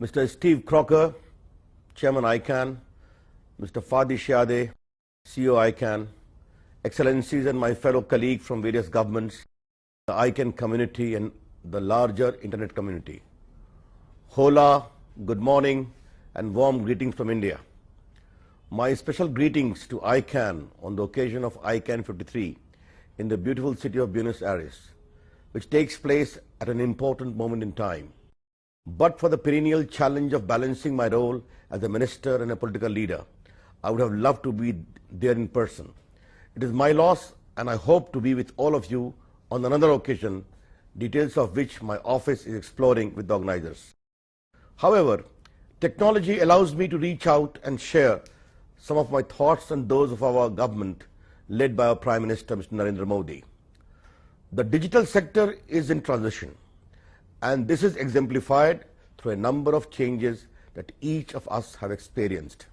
Mr. Steve Crocker, Chairman ICANN, Mr. Fadi Shiade, CEO ICANN, Excellencies and my fellow colleagues from various governments, the ICANN community and the larger internet community. Hola, good morning and warm greetings from India. My special greetings to ICANN on the occasion of ICANN 53 in the beautiful city of Buenos Aires, which takes place at an important moment in time. But for the perennial challenge of balancing my role as a minister and a political leader, I would have loved to be there in person. It is my loss, and I hope to be with all of you on another occasion, details of which my office is exploring with the organizers. However, technology allows me to reach out and share some of my thoughts and those of our government led by our Prime Minister, Mr. Narendra Modi. The digital sector is in transition, and this is exemplified through a number of changes that each of us have experienced.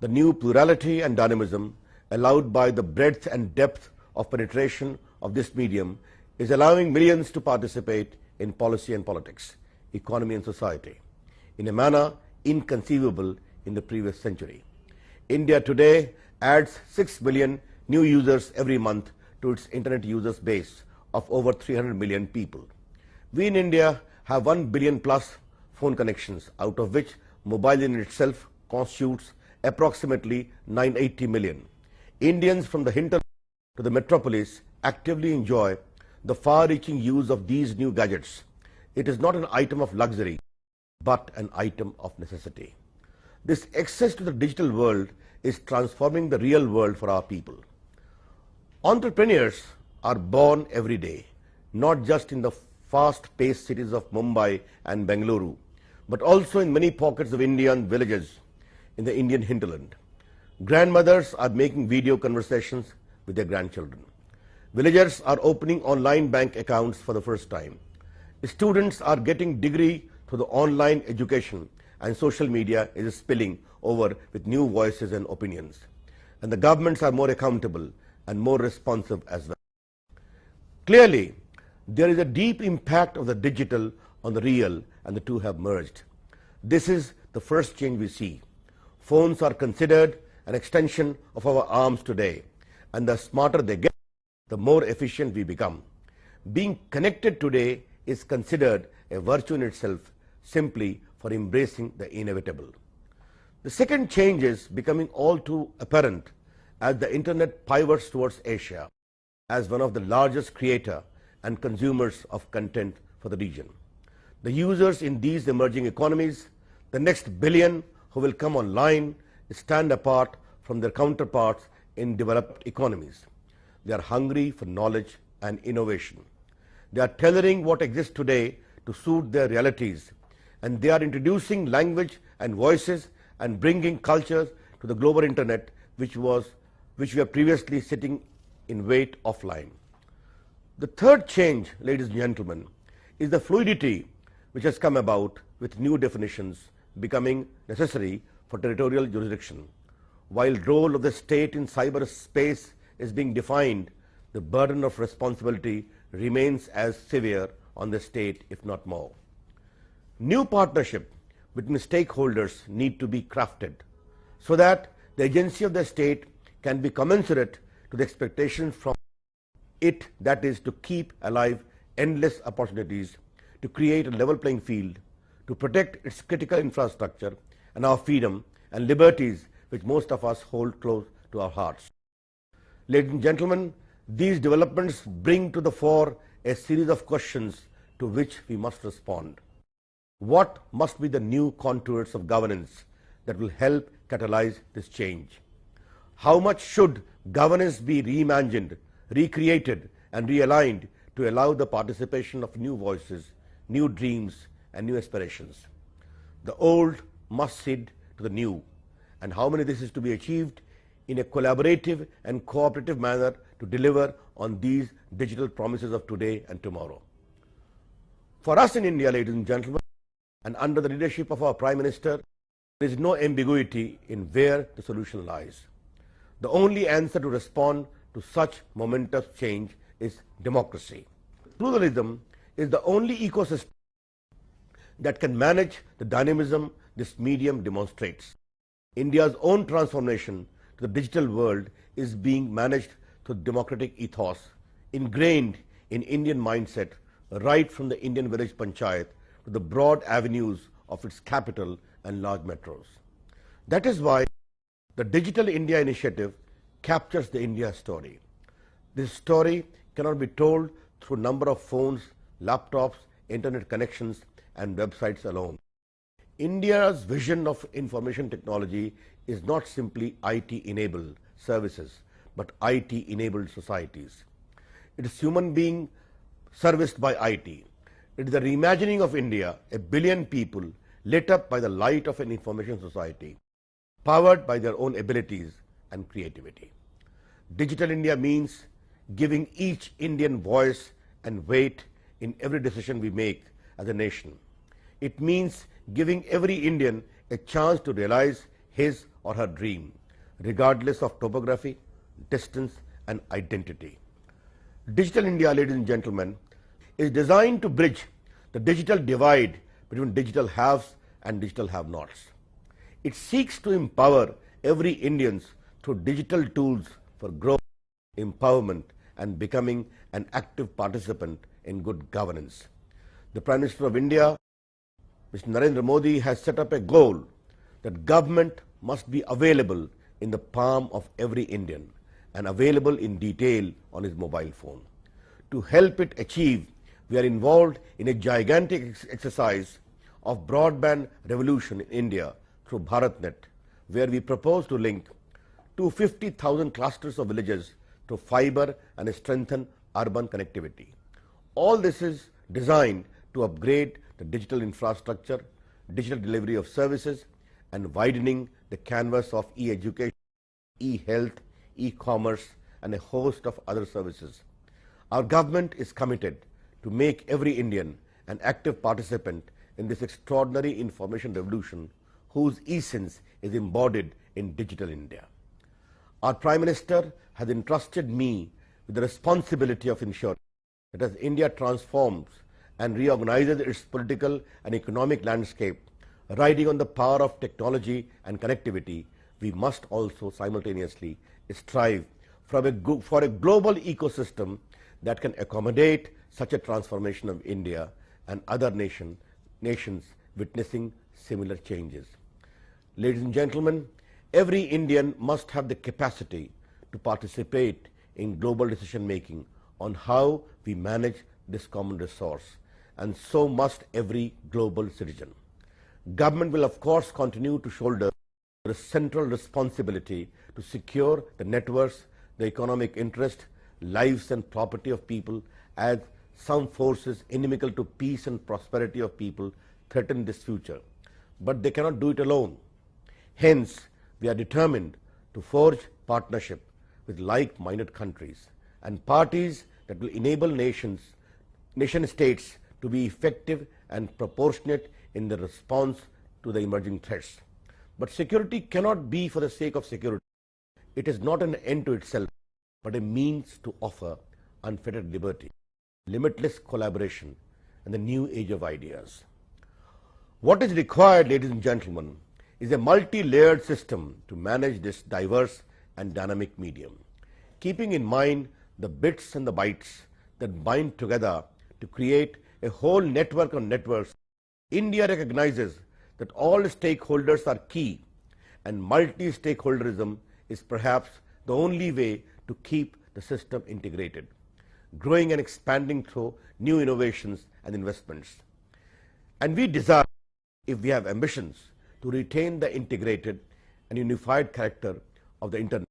The new plurality and dynamism allowed by the breadth and depth of penetration of this medium is allowing millions to participate in policy and politics, economy and society, in a manner inconceivable in the previous century. India today adds 6 million new users every month to its internet users base of over 300 million people. We in India have 1 billion plus phone connections, out of which mobile in itself constitutes approximately 980 million. Indians from the hinterland to the metropolis actively enjoy the far-reaching use of these new gadgets. It is not an item of luxury, but an item of necessity. This access to the digital world is transforming the real world for our people. Entrepreneurs are born every day, not just in the fast-paced cities of Mumbai and Bengaluru, but also in many pockets of Indian villages in the Indian hinterland. Grandmothers are making video conversations with their grandchildren. Villagers are opening online bank accounts for the first time. Students are getting degree through the online education, and social media is spilling over with new voices and opinions. And the governments are more accountable and more responsive as well. Clearly, there is a deep impact of the digital on the real, and the two have merged. This is the first change we see. Phones are considered an extension of our arms today, and the smarter they get, the more efficient we become. Being connected today is considered a virtue in itself, simply for embracing the inevitable. The second change is becoming all too apparent as the internet pivots towards Asia as one of the largest creator and consumers of content for the region. The users in these emerging economies, the next billion who will come online, stand apart from their counterparts in developed economies. They are hungry for knowledge and innovation. They are tailoring what exists today to suit their realities, and they are introducing language and voices and bringing cultures to the global internet, which were previously sitting in wait offline. The third change, ladies and gentlemen, is the fluidity which has come about with new definitions becoming necessary for territorial jurisdiction. While the role of the state in cyberspace is being defined, the burden of responsibility remains as severe on the state, if not more. New partnership between stakeholders need to be crafted so that the agency of the state can be commensurate to the expectations from it, that is, to keep alive endless opportunities, to create a level playing field, to protect its critical infrastructure and our freedom and liberties, which most of us hold close to our hearts. Ladies and gentlemen, these developments bring to the fore a series of questions to which we must respond. What must be the new contours of governance that will help catalyze this change? How much should governance be reimagined, recreated and realigned to allow the participation of new voices, new dreams and new aspirations? The old must cede to the new, and how many this is to be achieved in a collaborative and cooperative manner to deliver on these digital promises of today and tomorrow. For us in India, ladies and gentlemen, and under the leadership of our Prime Minister, there is no ambiguity in where the solution lies. The only answer to respond to such momentous change is democracy. Pluralism is the only ecosystem that can manage the dynamism this medium demonstrates. India's own transformation to the digital world is being managed through democratic ethos, ingrained in Indian mindset right from the Indian village panchayat to the broad avenues of its capital and large metros. That is why the Digital India initiative captures the India story. This story cannot be told through number of phones, laptops, internet connections and websites alone. India's vision of information technology is not simply IT-enabled services, but IT-enabled societies. It is human being serviced by IT. It is the reimagining of India, a billion people lit up by the light of an information society, powered by their own abilities and creativity. Digital India means giving each Indian voice and weight in every decision we make as a nation. It means giving every Indian a chance to realize his or her dream, regardless of topography, distance and identity. Digital India, ladies and gentlemen, is designed to bridge the digital divide between digital haves and digital have-nots. It seeks to empower every Indian through digital tools for growth, empowerment and becoming an active participant in good governance. The Prime Minister of India, Mr. Narendra Modi, has set up a goal that government must be available in the palm of every Indian and available in detail on his mobile phone. To help it achieve, we are involved in a gigantic exercise of broadband revolution in India through BharatNet, where we propose to link 250,000 clusters of villages to fiber and strengthen urban connectivity. All this is designed to upgrade the digital infrastructure, digital delivery of services, and widening the canvas of e-education, e-health, e-commerce, and a host of other services. Our government is committed to make every Indian an active participant in this extraordinary information revolution whose essence is embodied in Digital India. Our Prime Minister has entrusted me with the responsibility of ensuring that as India transforms and reorganizes its political and economic landscape, riding on the power of technology and connectivity, we must also simultaneously strive for a global ecosystem that can accommodate such a transformation of India and other nations witnessing similar changes. Ladies and gentlemen, every Indian must have the capacity to participate in global decision making on how we manage this common resource, and so must every global citizen. Government will of course continue to shoulder the central responsibility to secure the networks, the economic interest, lives and property of people, as some forces inimical to peace and prosperity of people threaten this future. But they cannot do it alone. Hence, we are determined to forge partnership with like-minded countries and parties that will enable nation states to be effective and proportionate in the response to the emerging threats. But security cannot be for the sake of security. It is not an end to itself, but a means to offer unfettered liberty, limitless collaboration, and the new age of ideas. What is required, ladies and gentlemen, is a multi-layered system to manage this diverse and dynamic medium, keeping in mind the bits and the bytes that bind together to create a whole network of networks. India recognizes that all stakeholders are key, and multi-stakeholderism is perhaps the only way to keep the system integrated, growing and expanding through new innovations and investments. And we desire, if we have ambitions, to retain the integrated and unified character of the Internet,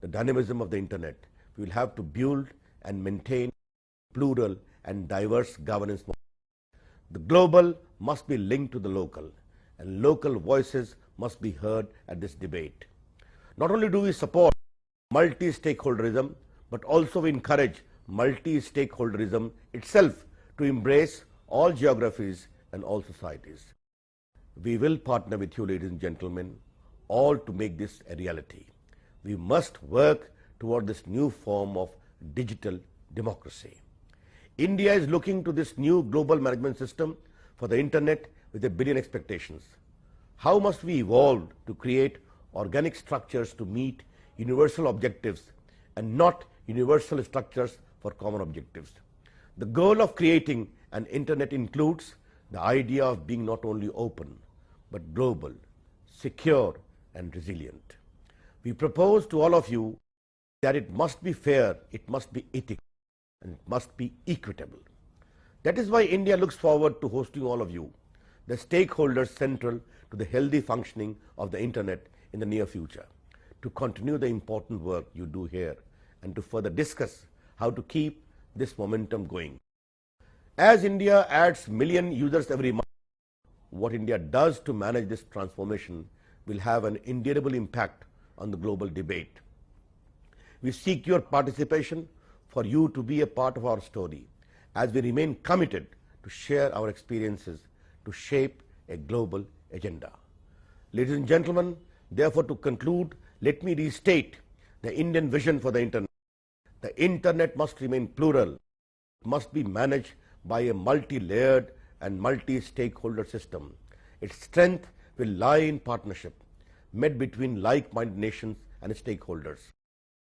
the dynamism of the Internet. We will have to build and maintain plural and diverse governance model. The global must be linked to the local, and local voices must be heard at this debate. Not only do we support multi-stakeholderism, but also we encourage multi-stakeholderism itself to embrace all geographies and all societies. We will partner with you, ladies and gentlemen, all to make this a reality. We must work toward this new form of digital democracy. India is looking to this new global management system for the internet with a billion expectations? How must we evolve to create organic structures to meet universal objectives and not universal structures for common objectives? The goal of creating an internet includes the idea of being not only open, but global, secure, and resilient. We propose to all of you that it must be fair, it must be ethical, and it must be equitable. That is why India looks forward to hosting all of you, the stakeholders central to the healthy functioning of the internet in the near future, to continue the important work you do here and to further discuss how to keep this momentum going. As India adds million users every month, what India does to manage this transformation will have an indelible impact on the global debate. We seek your participation for you to be a part of our story as we remain committed to share our experiences to shape a global agenda. Ladies and gentlemen, therefore to conclude, let me restate the Indian vision for the internet. The internet must remain plural, it must be managed by a multi-layered and multi-stakeholder system. Its strength will lie in partnership made between like-minded nations and stakeholders,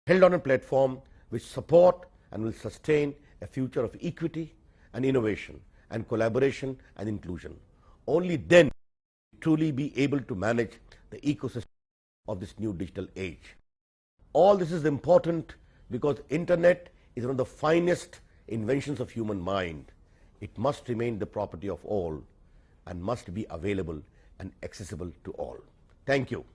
held on a platform which support and will sustain a future of equity and innovation and collaboration and inclusion. Only then will we truly be able to manage the ecosystem of this new digital age. All this is important because internet is one of the finest inventions of human mind. It must remain the property of all and must be available and accessible to all. Thank you.